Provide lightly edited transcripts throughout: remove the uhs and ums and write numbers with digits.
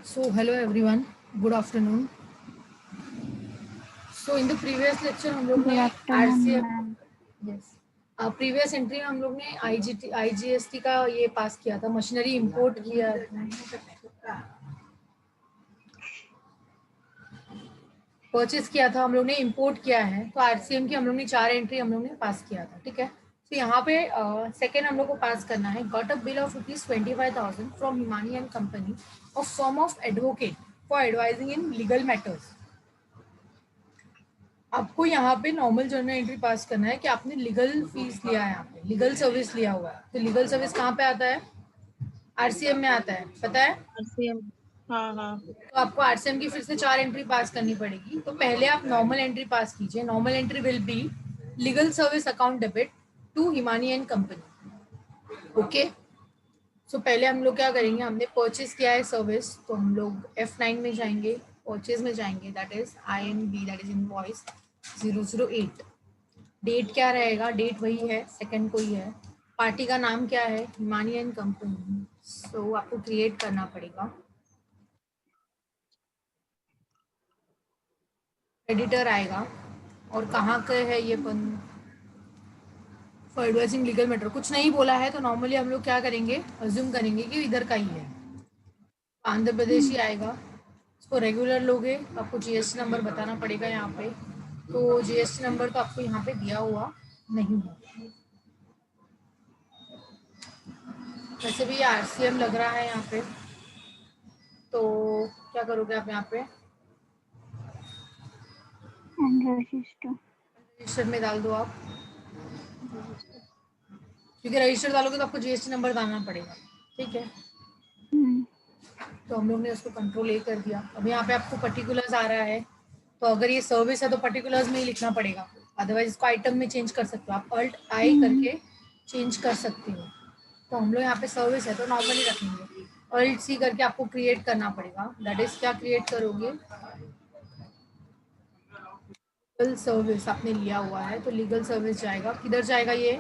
So hello everyone, good afternoon. So in the previous lecture हम लोग ने RCM yes previous entry में हम लोग ने IGST का ये पास किया था, मशीनरी इंपोर्ट किया, परचेज किया था हम लोग ने, इंपोर्ट किया है, तो RCM की हम लोग ने 4 एंट्री हम लोग ने पास किया था, ठीक है। तो यहाँ पे सेकेंड हम लोग को पास करना है, got a bill of ₹25,000 from Himani and company of firm of advocate for advising in legal matters. आपको यहाँ पे नॉर्मल जर्नल एंट्री पास करना है कि आपने लीगल फीस लिया है, यहाँ पे लीगल सर्विस लिया हुआ है। तो लीगल सर्विस कहाँ पे आता है? RCM में आता है, पता है? RCM, हाँ हाँ। तो आपको RCM की फिर से 4 एंट्री पास करनी पड़ेगी। तो पहले आप नॉर्मल एंट्री पास कीजिए। Normal entry will be legal service account debit to Himani and company. Okay, so पहले हम लोग क्या करेंगे, हमने परचेज किया है सर्विस, तो हम लोग F9 में जाएंगे, परचेज में जाएंगे, that is INB, that is invoice 008। Date क्या रहेगा? डेट वही है, सेकंड को ही है। पार्टी का नाम क्या है? Himani and company. सो आपको क्रिएट करना पड़ेगा। एडिटर आएगा और कहाँ का है ये पन फॉर एडवाइजिंग लीगल मैटर, कुछ नहीं बोला है तो नॉर्मली हम लोग क्या करेंगे, अज्यूम करेंगे कि इधर का ही है। आंध्र प्रदेश ही आएगा। इसको रेगुलर लोगे तो आपको GST नंबर बताना पड़ेगा यहाँ पे। तो GST नंबर तो आपको यहाँ पे दिया हुआ नहीं है। वैसे भी RCM लग रहा है यहाँ पे, तो क्या करोगे आप यहाँ पे, रजिस्टर में डाल दो आप, क्योंकि रजिस्टर डालोगे तो आपको GST नंबर डालना पड़ेगा, ठीक है। तो हम लोग ने उसको कंट्रोल A कर दिया। अब यहाँ पे आपको पर्टिकुलर्स आ रहा है, तो अगर ये सर्विस है तो पर्टिकुलर्स में ही लिखना पड़ेगा, अदरवाइज इसको आइटम में चेंज कर सकते हो आप, Alt I करके चेंज कर सकते हो। तो हम लोग यहाँ पे सर्विस है तो नॉर्मली रखेंगे। Alt C करके आपको क्रिएट करना पड़ेगा, दैट इज क्या क्रिएट करोगे, लीगल सर्विस आपने लिया हुआ है तो लीगल सर्विस जाएगा। किधर जाएगा ये?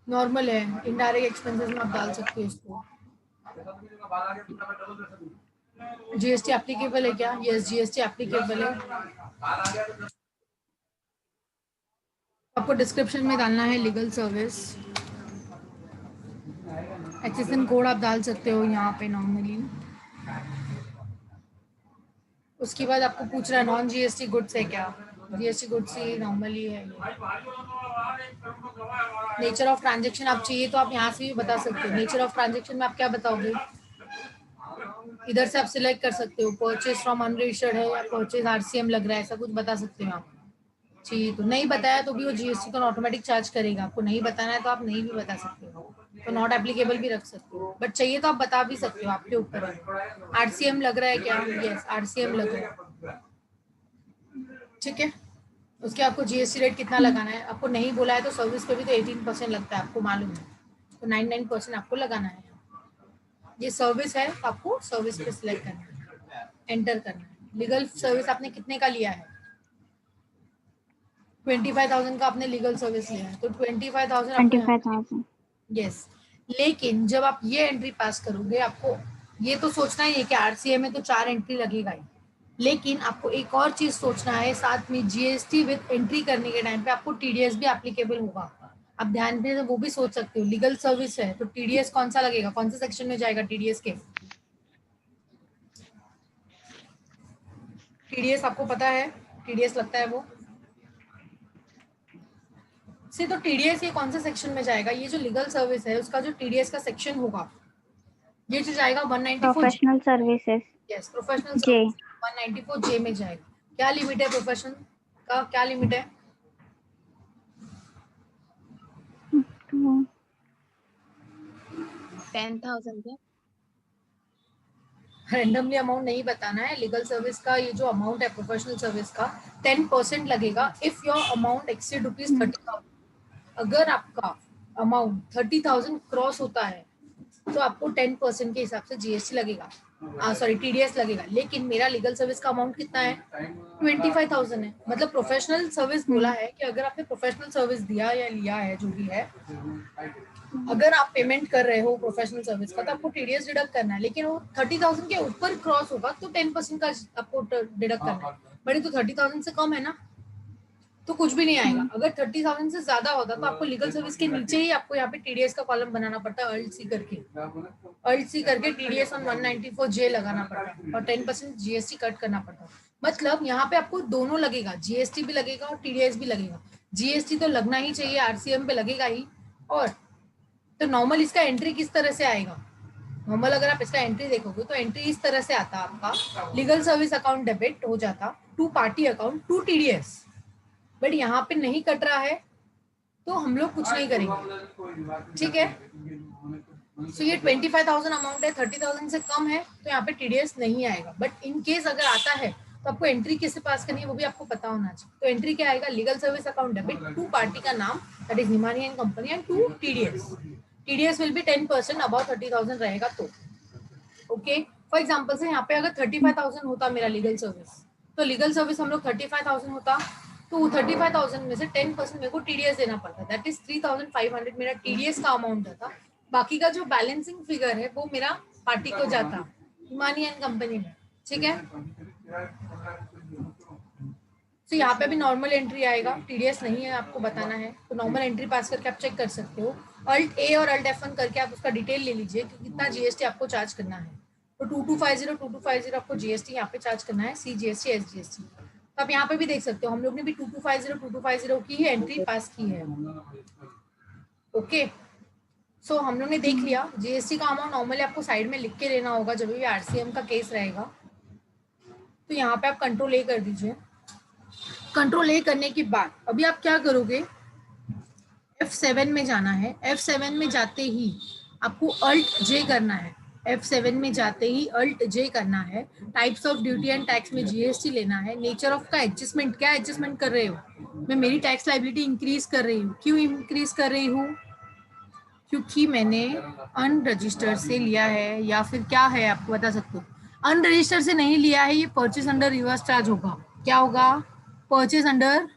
नॉर्मल है, इनडायरेक्ट एक्सपेंसेस में आप डाल सकते हो इसको। GST एप्लीकेबल है क्या? यस, GST एप्लीकेबल है। आपको डिस्क्रिप्शन में डालना है लीगल सर्विस, HSN कोड आप डाल सकते हो यहाँ पे नॉर्मली। उसके बाद आपको पूछ रहा है नॉन GST गुड्स है क्या? GST गुड्स ही नॉर्मली है। नेचर ऑफ ट्रांजेक्शन आप चाहिए तो आप यहाँ से भी बता सकते हो। नेचर ऑफ ट्रांजेक्शन में आप क्या बताओगे, इधर से आप सिलेक्ट कर सकते हो, परचेज फ्रॉम अनरजिस्टर्ड है या परचेज RCM लग रहा है, ऐसा कुछ बता सकते हो आप। चाहिए तो, नहीं बताया तो भी वो GST को ऑटोमेटिक चार्ज करेगा। आपको नहीं बताना है तो आप नहीं भी बता सकते हो, तो नॉट एप्लीकेबल भी रख सकते हो, बट चाहिए तो आप बता भी सकते हो, आपके ऊपर है। RCM लग रहा है क्या? यस, RCM लग रहा है, ठीक है। उसके आपको GST रेट कितना लगाना है, आपको नहीं बोला है तो सर्विस पे भी तो 18% लगता है, आपको मालूम है, तो 99% आपको लगाना है। ये सर्विस है तो आपको सर्विस पे सिलेक्ट करना है, एंटर करना है। लीगल सर्विस आपने कितने का लिया है? 25,000 का आपने लीगल सर्विस लिया है, तो 25,000 आपको यहाँ, यस। लेकिन जब आप ये एंट्री पास करोगे, आपको ये तो सोचना ही है कि RCM में तो 4 एंट्री लगेगा ही, लेकिन आपको एक और चीज सोचना है साथ में, GST विद एंट्री करने के टाइम पे आपको TDS भी एप्लीकेबल होगा। आप ध्यान से वो भी सोच सकते हो, लीगल सर्विस है तो TDS कौन सा लगेगा, कौन से सेक्शन में जाएगा TDS के? TDS आपको पता है, TDS लगता है वो से, तो TDS ये कौन से सेक्शन में जाएगा? ये जो लीगल सर्विस है उसका जो TDS का सेक्शन होगा, ये जो जाएगा 194 professional services, yes, professional service 194J में जाएगा। क्या लिमिट है प्रोफेशनल का, क्या लिमिट है? 10,000 क्या? रैंडमली अमाउंट नहीं बताना है। लीगल सर्विस का ये जो अमाउंट है प्रोफेशनल सर्विस का 10% लगेगा इफ योर अमाउंट एक्सीड ₹30,000। अगर आपका अमाउंट 30,000 क्रॉस होता है तो आपको 10% के हिसाब से GST लगेगा, सॉरी TDS लगेगा। लेकिन मेरा लीगल सर्विस का अमाउंट कितना है? 25,000 है। मतलब प्रोफेशनल सर्विस बोला है कि अगर आपने प्रोफेशनल सर्विस दिया या लिया है जो भी है, अगर आप पेमेंट कर रहे हो प्रोफेशनल सर्विस का तो आपको टीडीएस डिडक्ट करना है, लेकिन वो 30,000 के ऊपर क्रॉस होगा तो 10% का आपको डिडक्ट करना है। बट ये तो 30,000 से कम है ना, तो कुछ भी नहीं आएगा। अगर 30,000 से ज्यादा होता तो आपको लीगल सर्विस के नीचे ही आपको यहाँ पे टीडीएस का कॉलम बनाना पड़ता है, अल्ट सी करके टीडीएस ऑन 194J लगाना पड़ता है और 10% जीएसटी कट करना पड़ता है। मतलब यहाँ पे आपको दोनों लगेगा, जीएसटी भी लगेगा और टीडीएस भी लगेगा। जीएसटी तो लगना ही चाहिए, आरसीएम पे लगेगा ही। और तो नॉर्मल इसका एंट्री किस तरह से आएगा, नॉर्मल अगर आप इसका एंट्री देखोगे तो एंट्री इस तरह से आता, आपका लीगल सर्विस अकाउंट डेबिट हो जाता to party account to TDS. But यहाँ पे नहीं कट रहा है तो हम लोग कुछ नहीं करेंगे, ठीक है। सो ये 25,000 अमाउंट है, 30,000 से कम है तो यहाँ पे टीडीएस नहीं आएगा। बट इन केस अगर आता है तो आपको एंट्री किससे पास करनी है वो भी आपको पता होना चाहिए। तो एंट्री क्या आएगा, legal service account debit to party का नाम that is Himani and company and to TDS. TDS will be 10% about 30,000 रहेगा तो ओके। फॉर एग्जाम्पल से यहाँ पे अगर 35,000 होता मेरा लीगल सर्विस, तो लीगल सर्विस हम लोग 35,000 होता तो 35,000 में से 10% मेरे को टीडीएस देना पड़ता, दैट इज 3,500 मेरा टीडीएस का अमाउंट जाता। बाकी का जो बैलेंसिंग फिगर है वो मेरा पार्टी को जाता हिमानी एंड कंपनी में, ठीक है। तो यहाँ पे भी नॉर्मल एंट्री आएगा, टीडीएस नहीं है आपको बताना है तो नॉर्मल एंट्री पास करके आप चेक कर सकते हो। अल्ट ए और अल्ट F1 करके आप उसका डिटेल ले लीजिए कि कितना जीएसटी आपको चार्ज करना है। तो 2250 आपको जीएसटी यहाँ पे चार्ज करना है, सी जीएसटी एस जीएसटी। तो आप यहाँ पे भी देख सकते हो हम लोग ने भी 2250 की ही एंट्री पास की है, ओके। सो हम लोग ने देख लिया जीएसटी का अमाउंट नॉर्मली आपको साइड में लिख के लेना होगा जब भी आरसीएम का केस रहेगा। तो यहाँ पे आप कंट्रोल ए कर दीजिए। कंट्रोल ए करने के बाद अभी आप क्या करोगे, F7 में जाना है। F7 में जाते ही आपको अल्ट जे करना है, F7 में जाते ही अल्ट जे करना है। Types of duty and tax में जीएसटी लेना है। नेचर ऑफ का एडजस्टमेंट, क्या एडजस्टमेंट कर रहे हो, मैं मेरी टैक्स लाइबिलिटी इंक्रीज कर रही हूँ। क्यों इंक्रीज कर रही हूँ, क्योंकि मैंने अनरजिस्टर्ड से लिया है, या फिर क्या है आपको बता सकते हो, अनरजिस्टर्ड से नहीं लिया है, ये परचेज अंडर रिवर्स चार्ज होगा। क्या होगा, परचेज अंडर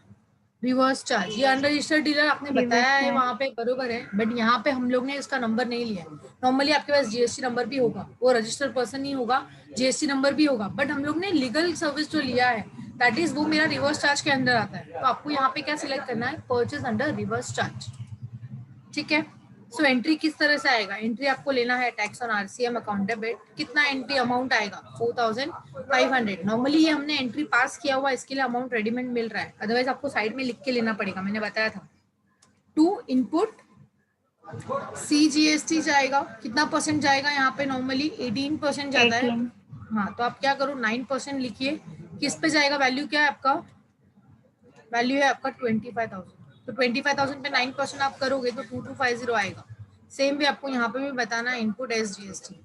रिवर्स चार्ज। ये अनरजिस्टर्ड डीलर आपने बताया है वहां पे, बरोबर है। बट यहाँ पे हम लोग ने इसका नंबर नहीं लिया है। नॉर्मली आपके पास जीएसटी नंबर भी होगा, वो रजिस्टर्ड पर्सन ही होगा, जीएसटी नंबर भी होगा। बट हम लोग ने लीगल सर्विस जो लिया है दैट इज वो मेरा रिवर्स चार्ज के अंदर आता है। तो आपको यहाँ पे क्या सिलेक्ट करना है, परचेज अंडर रिवर्स चार्ज, ठीक है। सो एंट्री किस तरह से आएगा, एंट्री आपको लेना है tax on RCM account debit. कितना एंट्री अमाउंट आएगा, 4,500। नॉर्मली ये हमने एंट्री पास किया हुआ, इसके लिए अमाउंट रेडीमेड मिल रहा है, अदरवाइज आपको साइड में लिख के लेना पड़ेगा, मैंने बताया था। टू इनपुट सीजीएसटी जाएगा, कितना परसेंट जाएगा यहाँ पे, नॉर्मली 18% जाता है। हाँ तो आप क्या करो 9% लिखिए। किस पे जाएगा, वैल्यू क्या है आपका, वैल्यू है आपका 25,000। तो 25,000 पे 9% आप करोगे तो 2250 आएगा। सेम भी आपको यहाँ पे भी बताना है, इनपुट एस जीएसटी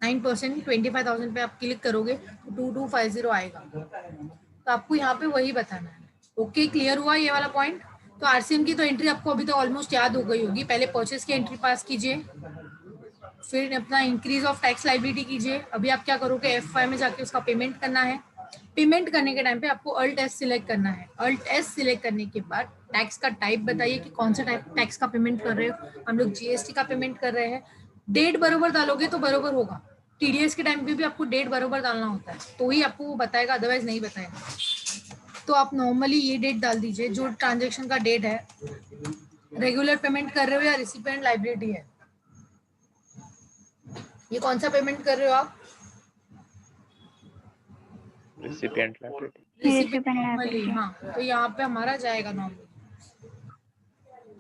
9% 25,000 पे आप क्लिक करोगे तो 2250 आएगा। तो आपको यहाँ पे वही बताना है, ओके। क्लियर हुआ ये वाला पॉइंट। तो आरसीएम की तो एंट्री आपको अभी तो ऑलमोस्ट याद हो गई होगी। पहले परचेस की एंट्री पास कीजिए, फिर अपना इंक्रीज ऑफ टैक्स लाइबिलिटी कीजिए। अभी आप क्या करोगे, F5 में जाके उसका पेमेंट करना है। पेमेंट करने के टाइम पे आपको अल्ट एस सिलेक्ट करना है। अल्ट एस सिलेक्ट करने के बाद टैक्स का टाइप बताइए कि कौन सा टाइप टैक्स का पेमेंट कर रहे हो। हम लोग जीएसटी का पेमेंट कर रहे हैं। डेट बरोबर डालोगे तो बरोबर होगा। टीडीएस के टाइम पे भी आपको डेट बरोबर डालना होता है तो ही आपको वो बताएगा, अदरवाइज नहीं बताएगा। तो आप नॉर्मली ये डेट डाल दीजिए जो ट्रांजेक्शन का डेट है, रेगुलर पेमेंट कर रहे हो या रिसिपिएंट लाइबिलिटी है। ये कौन सा पेमेंट कर रहे हो आप, रिसिपिएंट लाइबिलिटी। हाँ तो यहाँ पे हमारा जाएगा नॉर्मली।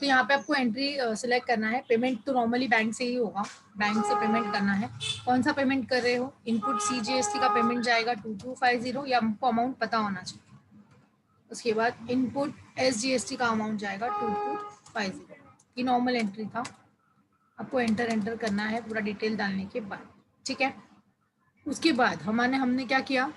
तो यहाँ पे आपको एंट्री सिलेक्ट करना है। पेमेंट तो नॉर्मली बैंक से ही होगा, बैंक से पेमेंट करना है। कौन सा पेमेंट कर रहे हो, इनपुट सीजीएसटी का पेमेंट जाएगा 2250, या हमको अमाउंट पता होना चाहिए। उसके बाद इनपुट एसजीएसटी का अमाउंट जाएगा 2250। ये नॉर्मल एंट्री था, आपको एंटर करना है पूरा डिटेल डालने के बाद, ठीक है। उसके बाद हमने क्या किया,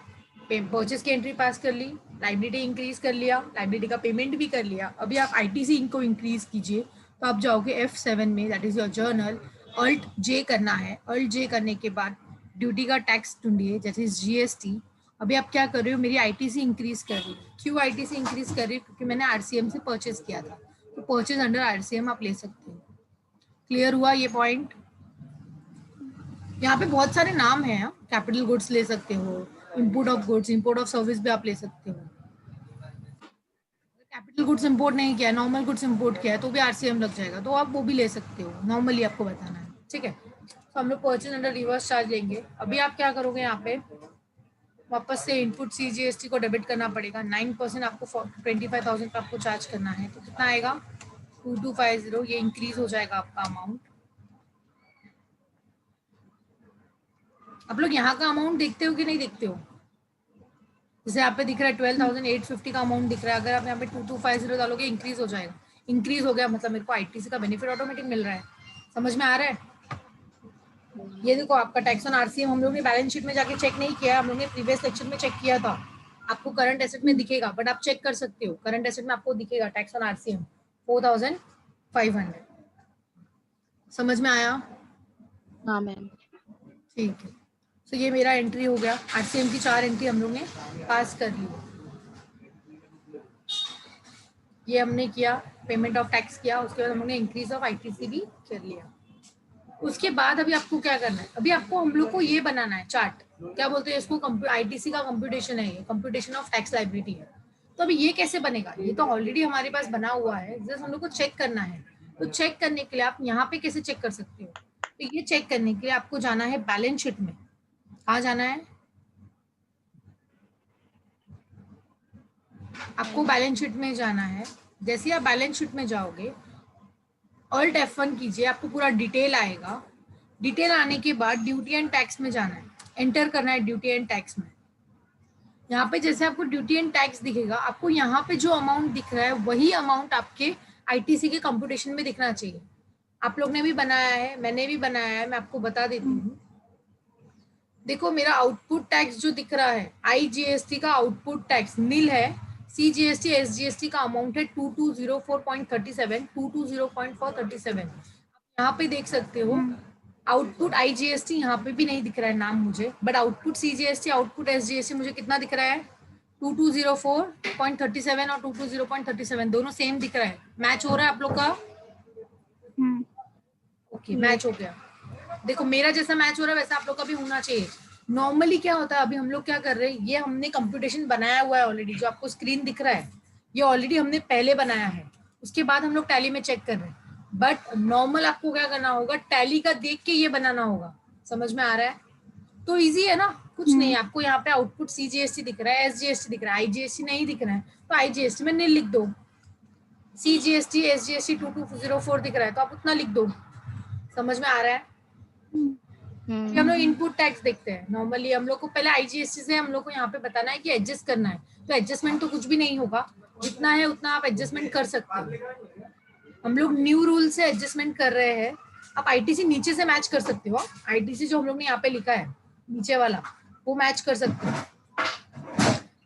परचेस की एंट्री पास कर ली, लाइबिलिटी इंक्रीज कर लिया, लाइबिलिटी का पेमेंट भी कर लिया। अभी आप आईटीसी इनको इंक्रीज कीजिए। तो आप जाओगे F7 में, that is your journal, alt J करना है। अल्ट जे करने के बाद ड्यूटी का टैक्स ढूंढिए, जैसे जीएसटी। अभी आप क्या कर रहे हो, मेरी आईटीसी इंक्रीज कर रही है। क्यों आईटीसी इंक्रीज कर रही है, क्योंकि मैंने आरसीएम से परचेस किया था। तो परचेस अंडर आरसीएम आप ले सकते हो, क्लियर हुआ ये पॉइंट? यहाँ पे बहुत सारे नाम हैं, कैपिटल गुड्स ले सकते हो, import of goods, import of service भी आप ले सकते हो। कैपिटल गुड्स इंपोर्ट नहीं किया, नॉर्मल गुड्स इंपोर्ट किया है तो भी आरसीएम लग जाएगा, तो आप वो भी ले सकते हो, नॉर्मली आपको बताना है, ठीक है। तो हम लोग परचेज अंडर रिवर्स चार्ज लेंगे। अभी आप क्या करोगे, यहाँ पे वापस से इनपुट सीजीएसटी को डेबिट करना पड़ेगा। 9% आपको 25,000 पे आपको चार्ज करना है, तो कितना आएगा 2250। ये इंक्रीज हो जाएगा आपका अमाउंट। आप लोग यहाँ का अमाउंट देखते हो कि नहीं देखते हो? जैसे यहाँ पे दिख रहा है 12,850 का अमाउंट दिख रहा है, अगर आप यहाँ पे 2250 डालोगे इंक्रीज हो जाएगा। इंक्रीज हो गया मतलब मेरे को आईटीसी का बेनिफिट ऑटोमेटिक मिल रहा है। समझ में आ रहा है? ये देखो आपका टैक्स ऑन आरसीएम हम लोग ने बैलेंस शीट में जाके चेक नहीं किया, हम लोग ने प्रीवियस लेक्चर में चेक किया था। आपको करंट एसेट में दिखेगा, बट आप चेक कर सकते हो, करंट एसेट में आपको दिखेगा टैक्स ऑन आरसीएम 4,500। समझ में आया? हाँ मैम। ठीक है, तो ये मेरा एंट्री हो गया। आरसीएम की 4 एंट्री हम लोग ने पास कर ली। ये हमने किया, पेमेंट ऑफ टैक्स किया, उसके बाद हम लोग ने इंक्रीज ऑफ आईटीसी भी कर लिया। उसके बाद अभी आपको क्या करना है, अभी आपको हम लोग को ये बनाना है चार्ट, क्या बोलते हैं इसको, आईटीसी का कंप्यूटेशन है, ये कंप्यूटेशन ऑफ टैक्स लायबिलिटी है। तो अभी ये कैसे बनेगा, ये तो ऑलरेडी हमारे पास बना हुआ है, जस्ट हम लोग को चेक करना है। तो चेक करने के लिए आप यहाँ पे कैसे चेक कर सकते हो, तो ये चेक करने के लिए आपको जाना है बैलेंस शीट में। कहाँ जाना है? आपको बैलेंस शीट में जाना है। जैसे आप बैलेंस शीट में जाओगे, ऑल्ट F1 कीजिए, आपको पूरा डिटेल आएगा। डिटेल आने के बाद ड्यूटी एंड टैक्स में जाना है, एंटर करना है ड्यूटी एंड टैक्स में। यहाँ पे जैसे आपको ड्यूटी एंड टैक्स दिखेगा, आपको यहाँ पे जो अमाउंट दिख रहा है वही अमाउंट आपके आईटीसी के कंप्यूटेशन में दिखना चाहिए। आप लोग ने भी बनाया है, मैंने भी बनाया है, मैं आपको बता देती हूँ। देखो मेरा आउटपुट टैक्स जो दिख रहा है, आईजीएसटी का आउटपुट टैक्स नील है, सीजीएसटी एसजीएसटी का अमाउंट है 2204.37, 2204.37। आप यहाँ पे देख सकते हो आउटपुट आईजीएसटी यहाँ पे भी नहीं दिख रहा है नाम मुझे, but output CGST output SGST मुझे कितना दिख रहा है 2204.37 और 2204.37 दोनों सेम दिख रहा है। मैच हो रहा है आप लोग का? ओके, मैच हो गया। देखो मेरा जैसा मैच हो रहा है वैसा आप लोग का भी होना चाहिए। नॉर्मली क्या होता है, अभी हम लोग क्या कर रहे हैं, ये हमने कंप्यूटेशन बनाया हुआ है ऑलरेडी, जो आपको स्क्रीन दिख रहा है ये ऑलरेडी हमने पहले बनाया है, उसके बाद हम लोग टैली में चेक कर रहे हैं। बट नॉर्मल आपको क्या करना होगा, टैली का देख के ये बनाना होगा। समझ में आ रहा है? तो इजी है ना, कुछ नहीं। आपको यहाँ पे आउटपुट सीजीएसटी दिख रहा है, एसजीएसटी दिख रहा है, आईजीएसटी नहीं दिख रहा है, तो आईजीएसटी में नील लिख दो। सीजीएसटी एसजीएसटी 2204 दिख रहा है तो आप उतना लिख दो। समझ में आ रहा है? हम लोग इनपुट टैक्स देखते हैं। नॉर्मली हम लोग को पहले आईजीएसटी से हम लोग को यहाँ पे बताना है कि एडजस्ट करना है, तो एडजस्टमेंट तो कुछ भी नहीं होगा, जितना है उतना आप एडजस्टमेंट कर सकते हो। हम लोग न्यू रूल से एडजस्टमेंट कर रहे हैं। आप आईटीसी नीचे से मैच कर सकते हो, आईटीसी जो हम लोग ने यहाँ पे लिखा है नीचे वाला वो मैच कर सकते हो।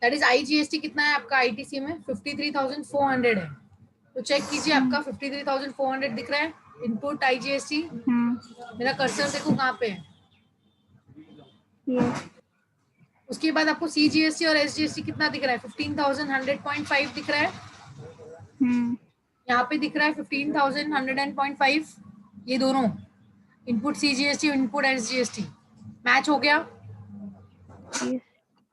दैट इज आईजीएसटी कितना है आपका आईटीसी में 53,400 है, तो चेक कीजिए आपका 53,400 दिख रहा है इनपुट आईजीएसटी। मेरा कर्सर देखो कहाँ पे है। उसके बाद आपको सीजीएसटी और एसजीएसटी कितना दिख रहा है 15,100.5 दिख रहा है। यहाँ पे दिख रहा है 15,100.5। ये दोनों input CGST input SGST match हो गया।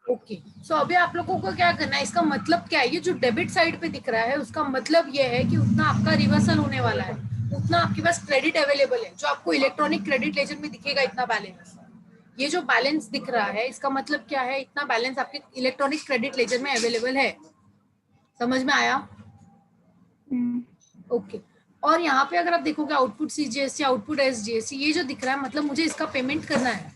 ओके, सो अभी आप लोगों को क्या करना है, इसका मतलब क्या है, ये जो डेबिट साइड पे दिख रहा है उसका मतलब ये है कि उतना आपका रिवर्सल होने वाला है, उतना आपके पास क्रेडिट अवेलेबल है, जो आपको इलेक्ट्रॉनिक क्रेडिट लेजर में दिखेगा इतना बैलेंस। ये जो बैलेंस दिख रहा है इसका मतलब क्या है, इतना बैलेंस आपके इलेक्ट्रॉनिक क्रेडिट लेजर में अवेलेबल है। समझ में आया? ओके, और यहाँ पे अगर आप देखोगे आउटपुट सीजीएसटी आउटपुट एसजीएसटी ये जो दिख रहा है मतलब मुझे इसका पेमेंट करना है,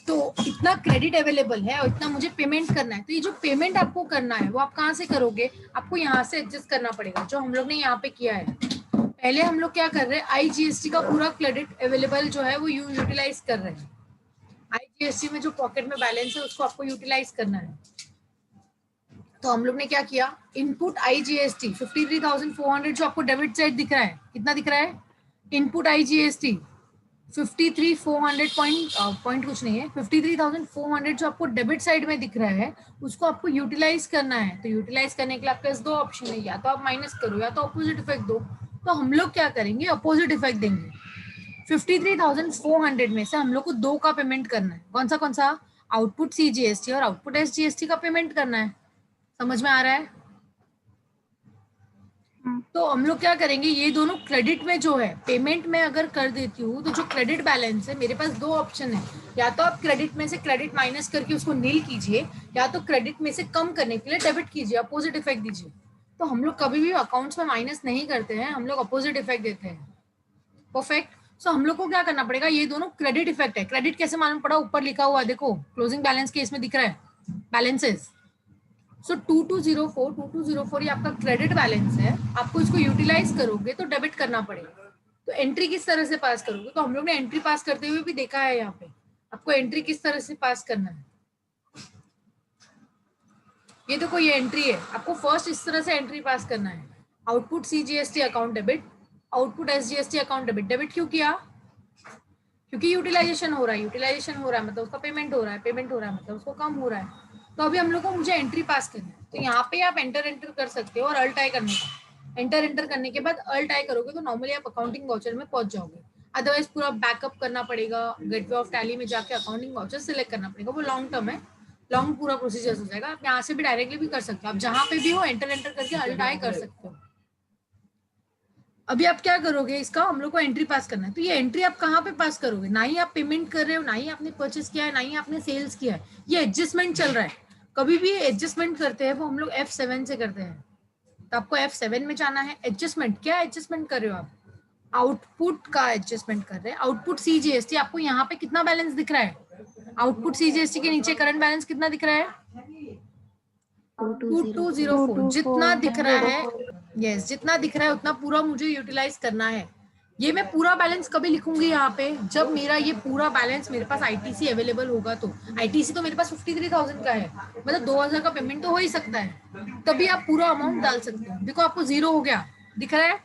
तो इतना क्रेडिट अवेलेबल है और इतना मुझे पेमेंट करना है। तो ये जो पेमेंट आपको करना है वो आप कहाँ से करोगे, आपको यहाँ से एडजस्ट करना पड़ेगा, जो हम लोग ने यहाँ पे किया है। पहले हम लोग क्या कर रहे हैं, आईजीएसटी का पूरा क्रेडिट अवेलेबल जो है वो यूटिलाइज कर रहे हैं। आईजीएसटी में जो पॉकेट में बैलेंस है उसको आपको यूटिलाइज करना है। तो हम लोग ने क्या किया, इनपुट आईजीएसटी 53,400 जो आपको डेबिट साइड दिख रहा है, कितना दिख रहा है, इनपुट आईजीएसटी 53,400 पॉइंट कुछ नहीं है, 53,400 जो आपको डेबिट साइड में दिख रहा है उसको आपको यूटिलाइज करना है। तो यूटिलाइज करने के लिए आपके पास दो ऑप्शन है, या तो आप माइनस करो या तो अपोजिट इफेक्ट दो। तो हम लोग क्या करेंगे, अपोजिट इफेक्ट देंगे। 53,400 में से हम लोग को 2 का पेमेंट करना है। कौन सा? आउटपुट CGST और आउटपुट SGST का पेमेंट करना है। समझ में आ रहा है? तो हम लोग क्या करेंगे, ये दोनों क्रेडिट में जो है पेमेंट में अगर कर देती हूँ तो जो क्रेडिट बैलेंस है, मेरे पास 2 ऑप्शन है, या तो आप क्रेडिट में से क्रेडिट माइनस करके उसको नील कीजिए, या तो क्रेडिट में से कम करने के लिए डेबिट कीजिए, अपोजिट इफेक्ट दीजिए। तो हम लोग कभी भी अकाउंट्स में माइनस नहीं करते हैं, हम लोग अपोजिट इफेक्ट देते हैं। परफेक्ट। सो हम लोग को क्या करना पड़ेगा, ये दोनों क्रेडिट इफेक्ट है। क्रेडिट कैसे मालूम पड़ा, ऊपर लिखा हुआ है देखो, क्लोजिंग बैलेंस के इसमें दिख रहा है बैलेंसेस। सो 2204 ये आपका क्रेडिट बैलेंस है, आपको इसको यूटिलाइज करोगे तो डेबिट करना पड़ेगा। तो एंट्री किस तरह से पास करोगे, तो हम लोग ने एंट्री पास करते हुए भी देखा है, यहाँ पे आपको एंट्री किस तरह से पास करना है। ये देखो, ये एंट्री है, आपको फर्स्ट इस तरह से एंट्री पास करना है, output CGST account debit, output SGST account debit. Debit क्यों किया, क्योंकि यूटिलाइजेशन हो रहा है, यूटिलाइजेशन हो रहा है मतलब उसका पेमेंट हो रहा है, पेमेंट हो रहा है मतलब उसको कम हो रहा है। तो अभी हम लोग को मुझे एंट्री पास करना है, तो यहाँ पे आप एंटर कर सकते हो और अल्ट आई करने का। एंटर करने के बाद अल्ट आई करोगे तो नॉर्मली आप अकाउंटिंग वाउचर में पहुंच जाओगे। अदरवाइज पूरा बैकअप करना पड़ेगा, गेटवे ऑफ टैली में जाके अकाउंटिंग वाउचर सिलेक्ट करना पड़ेगा, वो लॉन्ग टर्म है, लॉन्ग पूरा प्रोसीजर हो जाएगा। आप यहाँ से भी डायरेक्टली भी कर सकते हो, आप जहाँ पे भी हो एंटर करके अल्ट आई कर सकते हो। अभी आप क्या करोगे, इसका हम लोग को एंट्री पास करना है। तो ये एंट्री आप कहाँ पे पास करोगे, ना ही आप पेमेंट कर रहे हो, ना ही आपने परचेस किया है, ना ही आपने सेल्स किया है, ये एडजस्टमेंट चल रहा है। कभी भी एडजस्टमेंट करते हैं वो हम लोग F7 से करते हैं। तो आपको F7 में जाना है। एडजस्टमेंट, क्या एडजस्टमेंट कर रहे हो आप, आउटपुट का एडजस्टमेंट कर रहे हैं। आउटपुट CGST, आपको यहाँ पे कितना बैलेंस दिख रहा है, आउटपुट CGST के नीचे करंट बैलेंस कितना दिख रहा है, 2204। जितना दिख रहा है, यस, जितना दिख रहा है उतना पूरा मुझे यूटिलाइज करना है। ये मैं पूरा बैलेंस कभी लिखूंगी यहाँ पे, जब मेरा ये पूरा बैलेंस मेरे पास ITC अवेलेबल होगा। तो ITC तो मेरे पास 53,000 का है, मतलब 2,000 का पेमेंट तो हो ही सकता है, तभी आप पूरा अमाउंट डाल सकते हो। देखो आपको 0 हो गया, दिख रहा है,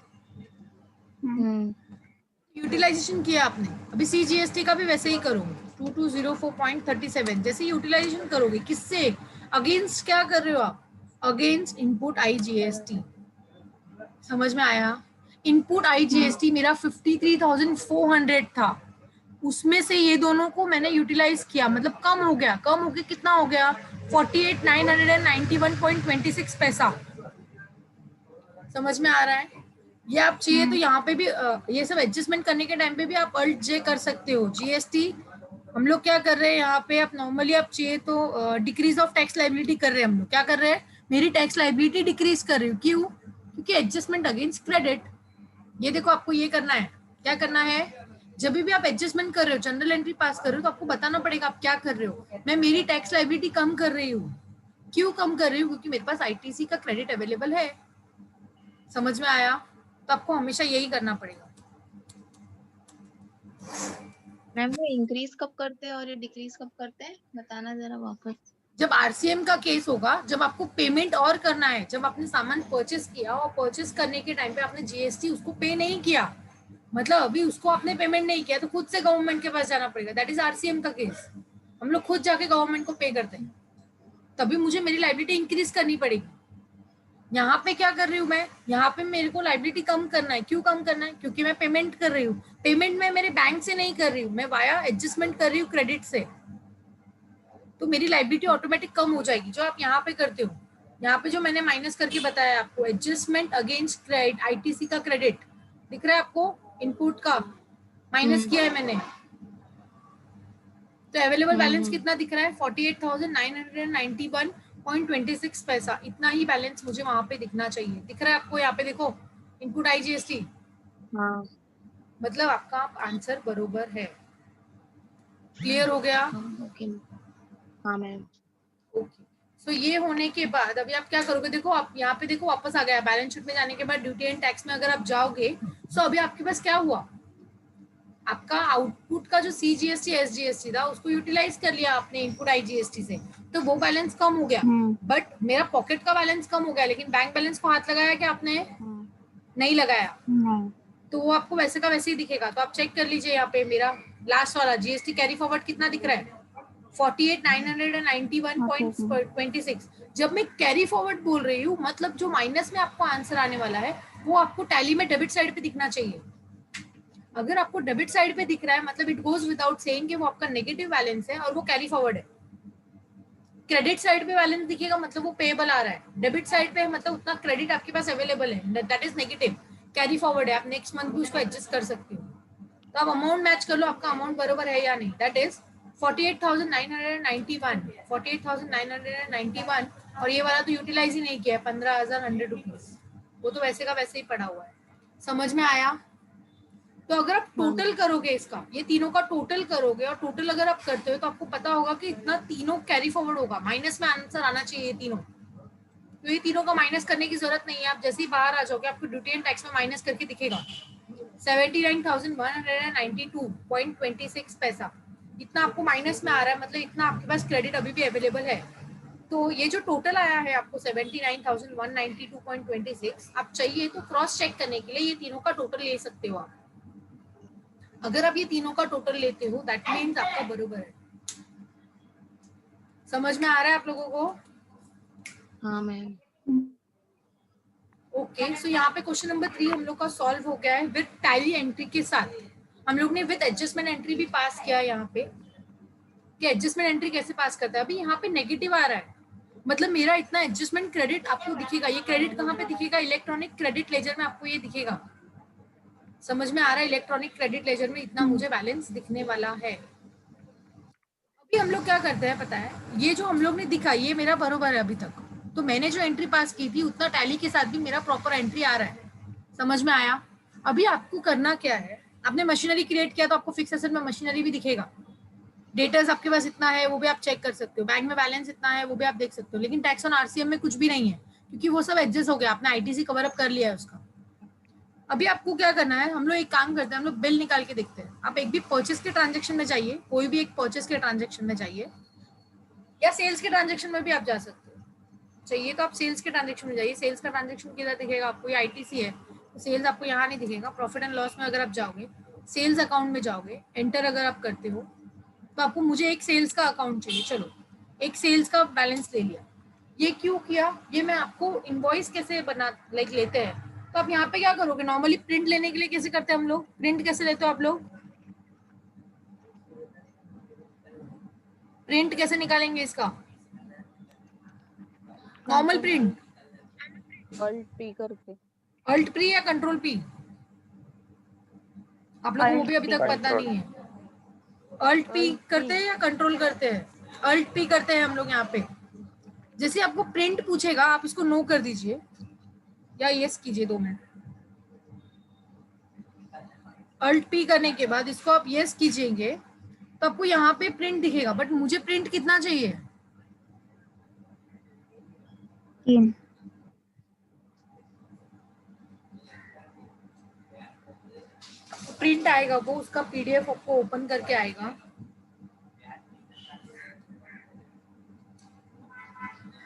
यूटिलाइजेशन किया आपने। अभी CGST का भी वैसे ही करोगे, 2204.37 जैसे यूटिलाइजेशन करोगे, किससे, अगेंस्ट क्या कर रहे हो आप, अगेंस्ट इनपुट IGST। समझ में आया, इनपुट IGST मेरा 53,400 था, उसमें से ये दोनों को मैंने यूटिलाइज किया, मतलब कम हो गया, कम होके कितना हो गया, 48,991.26 पैसा। समझ में आ रहा है, ये आप चाहिए तो यहाँ पे भी ये सब एडजस्टमेंट करने के टाइम पे भी आप अल्ट जे कर सकते हो। GST हम लोग क्या कर रहे हैं यहाँ पे, आप नॉर्मली आप चाहिए तो डिक्रीज ऑफ टैक्स लाइबिलिटी कर रहे हैं। हम लोग क्या कर रहे हैं, मेरी टैक्स लाइबिलिटी डिक्रीज कर रही हूँ, क्यों, क्योंकि एडजस्टमेंट अगेंस्ट क्रेडिट। ये देखो आपको ये करना है, क्या करना है, जब भी आप एडजस्टमेंट कर रहे हो, जनरल एंट्री पास कर रहे हो, तो आपको बताना पड़ेगा आप क्या कर रहे हो। मैं मेरी टैक्स लाइबिलिटी कम कर रही हूँ, क्यों कम कर रही हूँ, क्योंकि मेरे पास ITC का क्रेडिट अवेलेबल है। समझ में आया, तो आपको हमेशा यही करना पड़ेगा। मैम वो इंक्रीज कब करते हैं और ये डिक्रीज कब करते हैं, बताना जरा वापस। जब RCM का केस होगा, जब आपको पेमेंट और करना है, जब आपने सामान परचेस किया और परचेस करने के टाइम पे आपने GST उसको पे नहीं किया, मतलब अभी उसको आपने पेमेंट नहीं किया, तो खुद से गवर्नमेंट के पास जाना पड़ेगा, दैट इज RCM का केस। हम लोग खुद जाके गवर्नमेंट को पे करते हैं, तभी मुझे मेरी लाइबिलिटी इंक्रीज करनी पड़ेगी। यहाँ पे क्या कर रही हूँ मैं, यहाँ पे मेरे को लाइबिलिटी कम करना है, क्यों कम करना है, क्योंकि मैं पेमेंट कर रही हूँ। पेमेंट में मेरे बैंक से नहीं कर रही हूँ, मैं वाया एडजस्टमेंट कर रही हूँ क्रेडिट से, तो मेरी लाइबिलिटी ऑटोमेटिक कम हो जाएगी। जो आप यहाँ पे करते हो, यहाँ पे जो मैंने माइनस करके बताया आपको, एडजस्टमेंट अगेंस्ट क्रेडिट, ITC का क्रेडिट दिख रहा है आपको, इनपुट का माइनस किया है मैंने, तो अवेलेबल बैलेंस कितना दिख रहा है, 48,991.26 पैसा। इतना ही बैलेंस मुझे वहां पे दिखना चाहिए, दिख रहा है आपको, यहाँ पे देखो इनपुट IGST। हाँ, मतलब आपका आंसर बरोबर है। क्लियर हो गया, ओके। हाँ मैम। ओके। सो ये होने के बाद अभी आप क्या करोगे, देखो आप यहाँ पे देखो वापस आ गया, बैलेंस शीट में जाने के बाद ड्यूटी एंड टैक्स में अगर आप जाओगे, सो अभी आपके पास क्या हुआ, आपका आउटपुट का जो CGST SGST था उसको यूटिलाइज कर लिया आपने इनपुट IGST से, तो वो बैलेंस कम हो गया। बट मेरा पॉकेट का बैलेंस कम हो गया, लेकिन बैंक बैलेंस को हाथ लगाया क्या आपने, नहीं लगाया, तो वो आपको वैसे का वैसे ही दिखेगा। तो आप चेक कर लीजिए, यहाँ पे मेरा लास्ट वाला GST कैरी फॉरवर्ड कितना दिख रहा है, 48,991.26। जब मैं कैरी फॉरवर्ड बोल रही हूँ मतलब जो माइनस में आपको आंसर आने वाला है वो आपको टैली में डेबिट साइड पे दिखना चाहिए। अगर आपको डेबिट साइड पे दिख रहा है मतलब इट गोज विदाउट सेइंग कि वो आपका नेगेटिव बैलेंस है और वो कैरी फॉरवर्ड है। क्रेडिट साइड पे बैलेंस दिखेगा मतलब वो पेएबल आ रहा है, डेबिट साइड पे मतलब उतना क्रेडिट आपके पास अवेलेबल है, that is negative, carry forward है, आप नेक्स्ट मंथ भी उसको एडजस्ट कर सकते हो। तो आप अमाउंट मैच कर लो आपका अमाउंट बरोबर है या नहीं। दैट इज 48,991 और ये वाला तो यूटिलाइज ही नहीं किया है 15,100 रुपीज, वो तो वैसे का वैसे ही पड़ा हुआ है। समझ में आया? तो अगर आप टोटल करोगे इसका, ये तीनों का टोटल करोगे और टोटल अगर आप करते हो तो आपको पता होगा कि इतना तीनों कैरी फॉरवर्ड होगा, माइनस में आंसर आना चाहिए ये तीनों। तो ये तीनों का माइनस करने की जरूरत नहीं है, आप जैसे ही बाहर आ जाओगे आपको ड्यूटी एंड टैक्स में माइनस करके दिखेगा 79,192.26 पैसा, इतना आपको माइनस में आ रहा है, मतलब इतना आपके पास क्रेडिट अभी भी अवेलेबल है। तो ये जो टोटल आया है आपको 79,192.26, आप चाहिए तो क्रॉस चेक करने के लिए ये तीनों का टोटल ले सकते हो आप। अगर आप ये तीनों का टोटल लेते हो दैट मीन्स आपका बरोबर है। समझ में आ रहा है आप लोगों को? हाँ मैम। ओके, सो यहाँ पे क्वेश्चन नंबर 3 हम लोग का सॉल्व हो गया है विद टैली एंट्री के साथ। हम लोग ने विद एडजस्टमेंट एंट्री भी पास किया यहाँ पे कि एडजस्टमेंट एंट्री कैसे पास करता है। अभी यहाँ पे नेगेटिव आ रहा है मतलब मेरा इतना एडजस्टमेंट क्रेडिट आपको दिखेगा, ये क्रेडिट कहाँ पे दिखेगा? इलेक्ट्रॉनिक क्रेडिट लेजर में आपको ये दिखेगा। समझ में आ रहा है? इलेक्ट्रॉनिक क्रेडिट लेजर में इतना मुझे बैलेंस दिखने वाला है। अभी हम लोग क्या करते हैं पता है, ये जो हम लोग ने दिखा ये मेरा बरोबर है अभी तक, तो मैंने जो एंट्री पास की थी उतना टैली के साथ भी मेरा प्रॉपर एंट्री आ रहा है। समझ में आया? अभी आपको करना क्या है, आपने मशीनरी क्रिएट किया तो आपको फिक्स एसेट में मशीनरी भी दिखेगा, डेटर्स आपके पास इतना है वो भी आप चेक कर सकते हो, बैंक में बैलेंस इतना है वो भी आप देख सकते हो, लेकिन टैक्स ऑन आरसीएम में कुछ भी नहीं है क्योंकि वो सब एडजस्ट हो गया, आपने आईटीसी कवर अप कर लिया है उसका। अभी आपको क्या करना है, हम लोग एक काम करते हैं, हम लोग बिल निकाल के देखते हैं। आप एक भी परचेस के ट्रांजेक्शन में जाइए, कोई भी एक परचेस के ट्रांजेक्शन में जाइए या सेल्स के ट्रांजेक्शन में भी आप जा सकते हो। चाहिए तो आप सेल्स के ट्रांजेक्शन में जाइए, सेल्स का ट्रांजेक्शन किधर दिखेगा आपको? ये आईटीसी है तो सेल्स आपको यहाँ नहीं दिखेगा। प्रॉफिट एंड लॉस में अगर आप जाओगे, सेल्स अकाउंट में जाओगे, एंटर अगर आप करते हो तो आपको मुझे एक सेल्स का अकाउंट चाहिए, चलो एक सेल्स का बैलेंस ले लिया। ये क्यों किया, ये मैं आपको इनवॉइस कैसे बना लेते हैं। तो आप यहाँ पे क्या करोगे, नॉर्मली प्रिंट लेने के लिए कैसे करते हैं हम लोग, प्रिंट कैसे लेते हो आप लोग, प्रिंट कैसे निकालेंगे इसका, नॉर्मल प्रिंट अल्ट पी करके, अल्ट पी या कंट्रोल पी, आप लोगों को वो भी अभी तक पता नहीं है। अल्ट पी करते हैं या कंट्रोल करते हैं? अल्ट पी करते हैं हम लोग यहाँ पे। जैसे आपको प्रिंट पूछेगा आप इसको नो कर दीजिए या यस कीजिए 2 मिनट। अल्ट पी करने के बाद इसको आप यस कीजिएंगे तो आपको यहाँ पे प्रिंट दिखेगा, बट मुझे प्रिंट कितना चाहिए? 3। प्रिंट आएगा वो, उसका पीडीएफ आपको ओपन करके आएगा।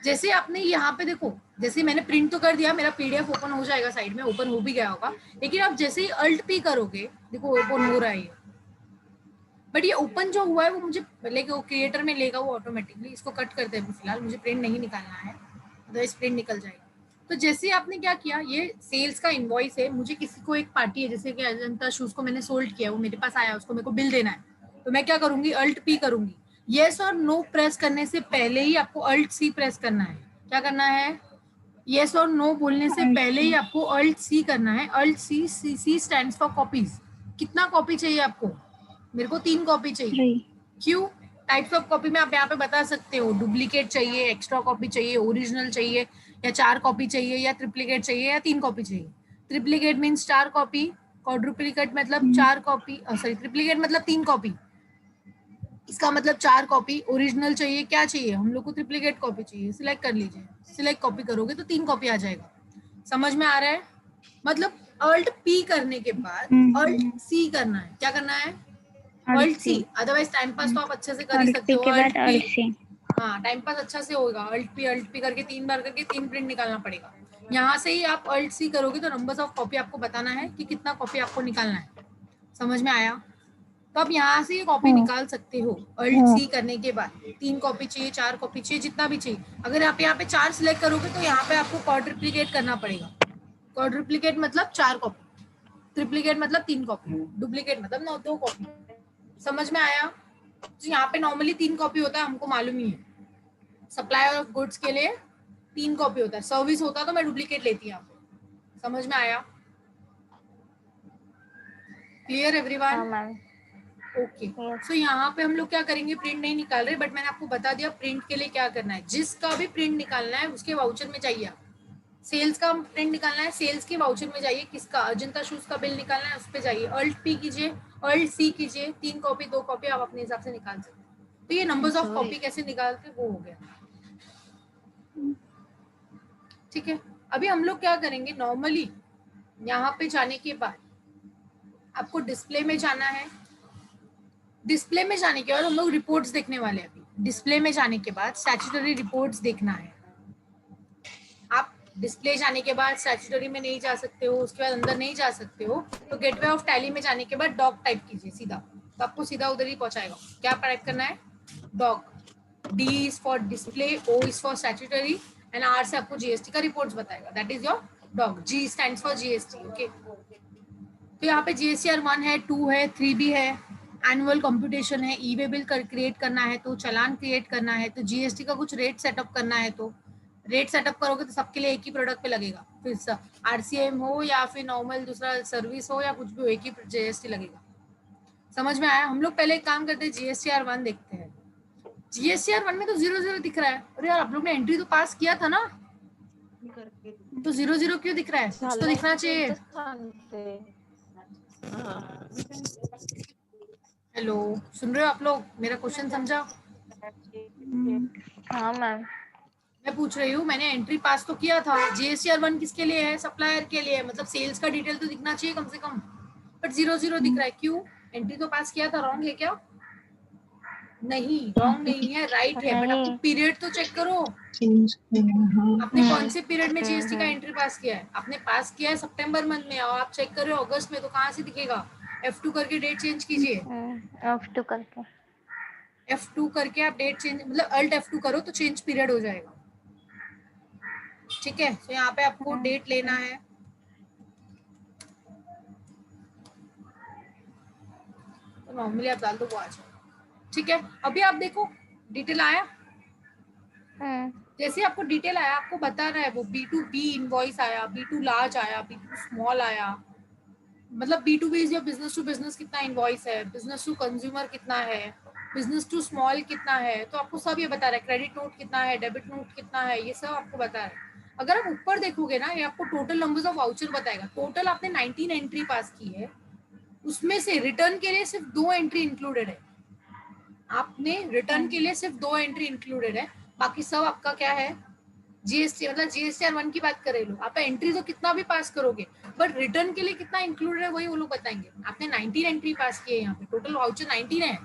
जैसे आपने यहाँ पे देखो, जैसे मैंने प्रिंट तो कर दिया, मेरा पीडीएफ ओपन हो जाएगा, साइड में ओपन हो भी गया होगा, लेकिन आप जैसे ही अल्ट पी करोगे देखो ओपन हो रहा है ये, बट ये ओपन जो हुआ है वो मुझे लेके वो क्रिएटर में लेगा वो ऑटोमेटिकली। इसको कट करते हैं फिलहाल, मुझे प्रिंट नहीं निकालना है, अदरवाइज प्रिंट निकल जाएगा। तो जैसे आपने क्या किया, ये सेल्स का इनवॉइस है, मुझे किसी को एक पार्टी है जैसे कि अजंता शूज को मैंने सोल्ड किया, वो मेरे पास आया, उसको मेरे को बिल देना है, तो मैं क्या करूंगी, अल्ट पी करूंगी। येस और नो प्रेस करने से पहले ही आपको अल्ट सी प्रेस करना है। क्या करना है, येस और नो बोलने से पहले ही आपको अल्ट सी करना है। Alt C, C stands for copies. कितना कॉपी चाहिए आपको? मेरे को 3 कॉपी चाहिए। क्यों? टाइप्स ऑफ कॉपी में आप यहाँ पे बता सकते हो, डुप्लीकेट चाहिए, एक्स्ट्रा कॉपी चाहिए, ओरिजिनल चाहिए, या 4 कॉपी चाहिए, या ट्रिप्लीकेट चाहिए, या 3 कॉपी चाहिए। ट्रिप्लीकेट मीन्स 4 कॉपी, क्वाड्रुप्लीकेट मतलब 4 कॉपी, सॉरी ट्रिप्लीकेट मतलब 3 कॉपी, इसका मतलब 4 कॉपी। ओरिजिनल चाहिए, क्या चाहिए हम लोग को, ट्रिप्लीकेट कॉपी चाहिए, सिलेक्ट कर लीजिए, सिलेक्ट कॉपी करोगे तो 3 कॉपी आ जाएगा। समझ में आ रहा है? मतलब अल्ट पी करने के बाद अल्ट सी करना है। क्या करना है? Alt C. Otherwise time pass तो आप अच्छे से कर ही सकते हो। अल्ट पी, हाँ टाइम पास अच्छा से होगा। अल्ट पी करके 3 बार करके 3 प्रिंट निकालना पड़ेगा। यहाँ से ही आप अल्ट सी करोगे तो नंबर्स ऑफ कॉपी आपको बताना है कि कितना कॉपी आपको निकालना है। समझ में आया? तो आप यहाँ से ये कॉपी निकाल सकते हो अल्ट सी करने के बाद। 3 कॉपी चाहिए, 4 कॉपी चाहिए, जितना भी चाहिए। अगर आप यहाँ पे 4 सिलेक्ट करोगे तो यहाँ पे आपको क्वाड्रुप्लिकेट करना पड़ेगा। क्वाड्रुप्लिकेट मतलब 4 कॉपी, ट्रिप्लिकेट मतलब 3 कॉपी, डुप्लीकेट मतलब 2 कॉपी। समझ में आया? तो यहाँ पे नॉर्मली 3 कॉपी होता है, हमको मालूम ही है। सप्लायर ऑफ गुड्स के लिए 3 कॉपी होता है, सर्विस होता तो मैं डुप्लीकेट लेती यहाँ पे। समझ में आया? Clear everyone? ओके। सो यहाँ पे हम लोग क्या करेंगे, प्रिंट नहीं निकाल रहे, बट मैंने आपको बता दिया प्रिंट के लिए क्या करना है। जिसका भी प्रिंट निकालना है उसके वाउचर में जाइए आप। सेल्स का प्रिंट निकालना है, सेल्स के वाउचर में जाइए। किसका? अजंता शूज का बिल निकालना है, उस पे जाइए, अल्ट पी कीजिए, अल्ट सी कीजिए। 3 कॉपी 2 कॉपी आप अपने हिसाब से निकाल सकते हैं। तो ये नंबर्स ऑफ कॉपी कैसे निकालते वो हो गया। ठीक है, अभी हम लोग क्या करेंगे, नॉर्मली यहाँ पे जाने के बाद आपको डिस्प्ले में जाना है। डिस्प्ले में जाने के बाद हम लोग रिपोर्ट्स देखने वाले हैं। अभी डिस्प्ले में जाने के बाद स्टैट्यूटरी रिपोर्ट्स देखना है। आप डिस्प्ले जाने के बाद स्टैट्यूटरी में नहीं जा सकते हो, उसके बाद अंदर नहीं जा सकते हो, तो गेटवे ऑफ टैली में जाने के बाद डॉग टाइप कीजिए सीधा, तो आपको सीधा उधर ही पहुंचाएगा। क्या टाइप करना है? Dog. D is for display, O is for statutory and R से आपको जीएसटी का रिपोर्ट्स बताएगा। That is your dog. G stands for GST. Okay, तो यहाँ पे जीएसटीआर 1 है, 2 है, 3 भी है। एनुअल कंप्यूटेशन है, ई वे बिल क्रिएट करना है तो चालान क्रिएट करना है, तो जीएसटी का कुछ रेट सेटअप करना है, तो रेट सेटअप करोगे तो सबके लिए एक ही प्रोडक्ट पे लगेगा। फिर आरसीएम हो या फिर नॉर्मल दूसरा सर्विस हो या कुछ भी हो, एक ही जीएसटी लगेगा। समझ में आया? हम लोग पहले एक काम करते हैं, जीएसटीआर 1 देखते हैं। जीएसटीआर 1 में तो 00 दिख रहा है। अरे यार, आप लोग ने एंट्री तो पास किया था ना, तो 00 क्यों दिख रहा है? कुछ तो दिखना चाहिए। हेलो, सुन रहे हो आप लोग? मेरा क्वेश्चन समझा? हाँ मैम। मैं पूछ रही हूँ, मैंने एंट्री पास तो किया था। जीएसटीआर 1 किसके लिए है? सप्लायर के लिए, मतलब सेल्स का डिटेल तो दिखना चाहिए कम से कम, बट 00 दिख रहा है। क्यों? एंट्री तो पास किया था। रॉन्ग है क्या? नहीं, रॉन्ग नहीं है, राइट है, बट आपको पीरियड तो चेक करो। आपने कौन से पीरियड में जीएसटी का एंट्री पास किया है? आपने पास किया है सितंबर मंथ में, और आप चेक कर रहे हो अगस्त में, तो कहाँ से दिखेगा? F2 करके डेट चेंज कीजिए। F2 करके आप डेट चेंज, मतलब अल्ट F2 करो तो चेंज पीरियड हो जाएगा। ठीक है, तो यहाँ पे आपको डेट लेना है। तो नॉर्मली आप डाल दो, वो आ जाए। ठीक है, अभी आप देखो डिटेल आया। जैसे आपको डिटेल आया, आपको बता रहा है वो B2B इनवॉइस आया, B2 लार्ज आया, B2 स्मॉल आया। मतलब B2B is your business to business कितना इनवॉइस है, बिजनेस टू कंज्यूमर कितना है, बिजनेस टू स्मॉल कितना है, तो आपको सब ये बता रहा है। क्रेडिट नोट कितना है, डेबिट नोट कितना है, ये सब आपको बता रहा है। अगर आप ऊपर देखोगे ना, ये आपको टोटल नंबर्स ऑफ वाउचर बताएगा। टोटल आपने 19 एंट्री पास की है, उसमें से रिटर्न के लिए सिर्फ 2 एंट्री इंक्लूडेड है। आपने रिटर्न के लिए सिर्फ 2 एंट्री इंक्लूडेड है, बाकी सब आपका क्या है? जीएसटी, मतलब जीएसटीआर 1 की बात कर रहे लोग। आप एंट्री तो कितना भी पास करोगे, बट रिटर्न के लिए कितना इंक्लूडेड है वही वो लोग बताएंगे। आपने 19 एंट्री पास की है, यहाँ पे टोटल वाउचर 19 है,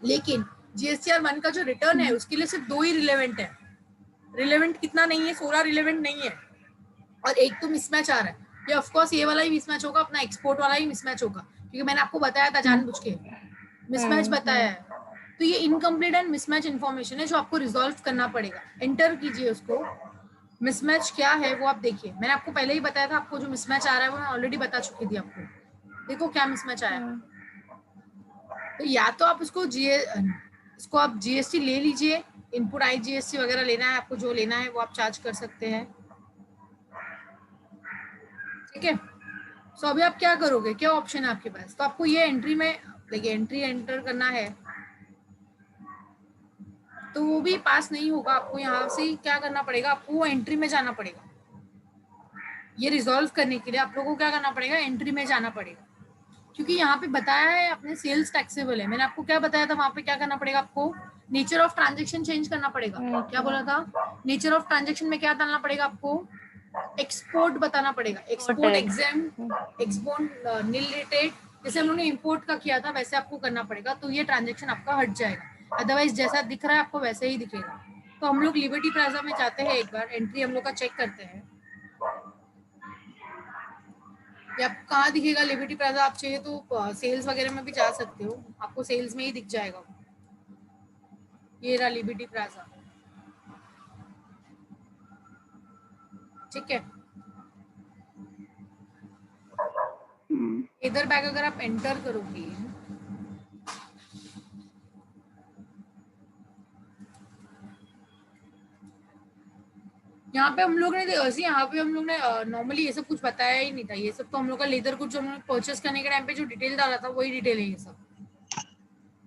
लेकिन जीएसटीआर 1 का जो रिटर्न है उसके लिए सिर्फ 2 ही रिलेवेंट है। रिलेवेंट कितना नहीं है? 16 रिलेवेंट नहीं है, और एक तो मिसमैच आ रहा है। ये ऑफकोर्स ये वाला ही मिसमैच होगा, अपना एक्सपोर्ट वाला ही मिसमैच होगा, क्योंकि मैंने आपको बताया था जानबूझ के मिसमैच बताया है। तो ये इनकम्प्लीट एंड मिसमैच इन्फॉर्मेशन है जो आपको रिजॉल्व करना पड़ेगा। एंटर कीजिए उसको। मिसमैच क्या है वो आप देखिए, मैंने आपको पहले ही बताया था। आपको जो मिसमैच आ रहा है वो मैं ऑलरेडी बता चुकी थी आपको। देखो क्या मिसमैच आया। तो या तो आप इसको आप जीएसटी ले लीजिए, इनपुट आई जीएसटी वगैरह लेना है आपको, जो लेना है वो आप चार्ज कर सकते हैं। ठीक है, सो अभी आप क्या करोगे, क्या ऑप्शन है आपके पास? तो आपको ये एंट्री में देखिए, एंट्री एंटर करना है, तो वो भी पास नहीं होगा। आपको यहाँ से क्या करना पड़ेगा? आपको वो एंट्री में जाना पड़ेगा। ये रिजॉल्व करने के लिए आप लोगों को क्या करना पड़ेगा? एंट्री में जाना पड़ेगा, क्योंकि यहाँ पे बताया है अपने सेल्स टैक्सेबल है। मैंने आपको क्या बताया था? वहां पे क्या करना पड़ेगा? आपको नेचर ऑफ ट्रांजेक्शन चेंज करना पड़ेगा। क्या बोला था? नेचर ऑफ ट्रांजेक्शन में क्या डालना पड़ेगा आपको? एक्सपोर्ट बताना पड़ेगा। Export exempt, export nil rated, जैसे हम लोगों ने इम्पोर्ट का किया था वैसे आपको करना पड़ेगा, तो ये ट्रांजेक्शन आपका हट जाएगा। अदरवाइज जैसा दिख रहा है आपको वैसे ही दिखेगा। तो हम लोग लिबर्टी प्लाजा में जाते हैं, एक बार एंट्री हम लोग का चेक करते हैं। ये आपको कहाँ दिखेगा लिबर्टी प्लाजा? आप चाहिए तो सेल्स वगैरह में भी जा सकते हो, आपको सेल्स में ही दिख जाएगा। ये रहा लिबर्टी प्लाजा, ठीक है। इधर बैग अगर आप एंटर करोगे, यहाँ पे हम लोग ने यहाँ पे हम लोग ने नॉर्मली ये सब कुछ बताया ही नहीं था। ये सब तो हम लोग का लेदर कुछ जो हमने परचेस करने के टाइम पे जो डिटेल डाला था वही डिटेल है ये सब।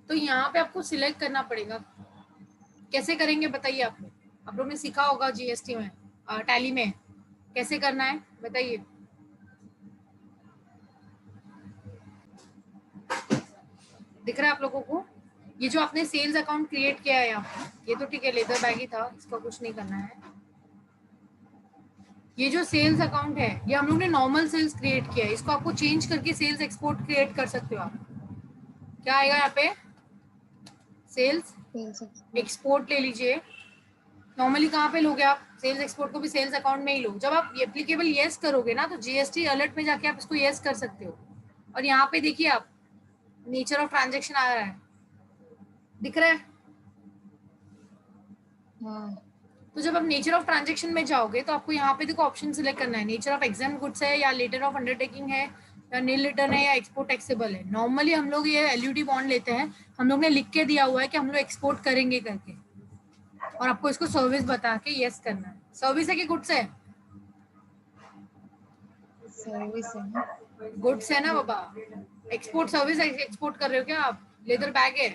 तो यहाँ पे आपको सिलेक्ट करना पड़ेगा। कैसे करेंगे बताइए? आप लोग ने सीखा होगा जीएसटी में, टैली में कैसे करना है बताइए। दिख रहा है आप लोगों को? ये जो आपने सेल्स अकाउंट क्रिएट किया है यहाँ, ये तो ठीक है लेदर बैग ही था, इसका कुछ नहीं करना है। ये जो सेल्स अकाउंट है ये हम लोग ने नॉर्मल सेल्स क्रिएट किया है, इसको आपको चेंज करके सेल्स एक्सपोर्ट क्रिएट कर सकते हो आप। क्या आएगा यहाँ पे? सेल्स एक्सपोर्ट ले लीजिए। नॉर्मली कहाँ पे लोगे आप सेल्स एक्सपोर्ट को? भी सेल्स अकाउंट में ही लो। जब आप एप्लीकेबल येस करोगे ना तो जीएसटी अलर्ट में जाके आप इसको येस कर सकते हो। और यहाँ पे देखिए आप नेचर ऑफ ट्रांजेक्शन आ रहा है, दिख रहा है? तो जब आप नेचर ऑफ ट्रांजेक्शन में जाओगे तो आपको यहाँ पे देखो ऑप्शन सिलेक्ट करना है, नेचर ऑफ एग्जाम्प्ट गुड्स है या लेटर ऑफ अंडरटेकिंग है या नील रिटर्न है या एक्सपोर्ट टैक्सेबल है। नॉर्मली हम लोग ये एलयूटी बॉन्ड लेते हैं, हम लोग ने लिख के दिया हुआ है कि हम लोग एक्सपोर्ट करेंगे करके, और आपको इसको सर्विस बता के यस करना है। सर्विस है कि गुड्स है? सर्विस है। गुड्स है ना बाबा। एक्सपोर्ट सर्विस एक्सपोर्ट कर रहे हो क्या आप? लेदर बैग है,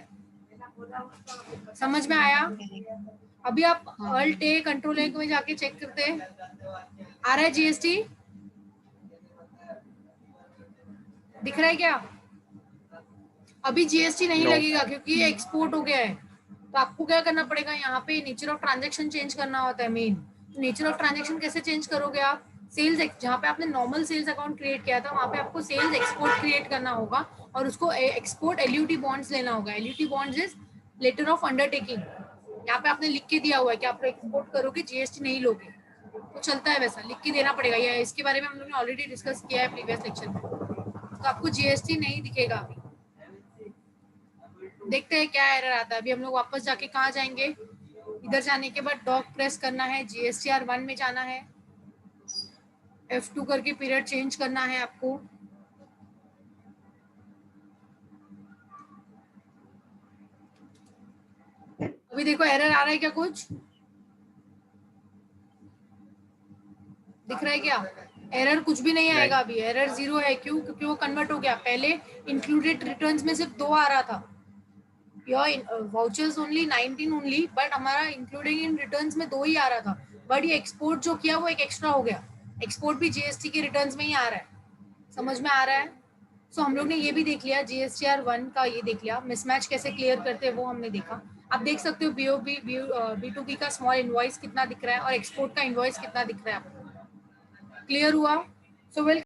समझ में आया? अभी आप अल्ट ए कंट्रोल ए में जाके चेक करते हैं, आ रहा है जीएसटी? दिख रहा है क्या? अभी जीएसटी नहीं लगेगा क्योंकि ये एक्सपोर्ट हो गया है। तो आपको क्या करना पड़ेगा, यहाँ पे नेचर ऑफ ट्रांजैक्शन चेंज करना होता है मेन। नेचर ऑफ ट्रांजैक्शन कैसे चेंज करोगे आप? सेल्स, जहाँ पे आपने नॉर्मल सेल्स अकाउंट क्रिएट किया था वहाँ पे आपको सेल्स एक्सपोर्ट क्रिएट करना होगा और उसको एक्सपोर्ट एलयूटी बॉन्ड्स लेना होगा। LUT bonds is letter of undertaking. यहाँ पे आपने लिख के दिया हुआ है कि आप एक्सपोर्ट करोगे जीएसटी नहीं लोगे, तो चलता है वैसा, लिख के देना पड़ेगा। या इसके बारे में हम लोगों ने ऑलरेडी डिस्कस किया है प्रीवियस लेक्चर में। तो आपको जीएसटी नहीं दिखेगा अभी। देखते हैं क्या एरर आता है। अभी हम लोग वापस जाके कहाँ जाएंगे? इधर जाने के बाद डॉक प्रेस करना है, जीएसटीआर 1 में जाना है, F2 करके पीरियड चेंज करना है आपको। अभी देखो एरर आ रहा है क्या? कुछ दिख रहा है क्या? एरर कुछ भी नहीं आएगा अभी, एरर 0 है। क्यों? क्योंकि वो कन्वर्ट हो गया। पहले इंक्लूडेड रिटर्न्स में सिर्फ 2 आ रहा था, your vouchers only 19 only, but हमारा इंक्लूडिंग इन रिटर्न्स में 2 ही आ रहा था। बट ये एक्सपोर्ट जो किया वो एक एक्स्ट्रा हो गया। एक्सपोर्ट भी जीएसटी के रिटर्न्स में ही आ रहा है, समझ में आ रहा है? सो हम लोग ने ये भी देख लिया, जीएसटीआर 1 का ये देख लिया, मिसमैच कैसे क्लियर करते हैं वो हमने देखा। आप देख सकते हो बीओबी B2B का स्मॉल इनवॉइस कितना दिख रहा है और एक्सपोर्ट का इनवॉइस कितना दिख रहा है आपको। क्लियर हुआ? So well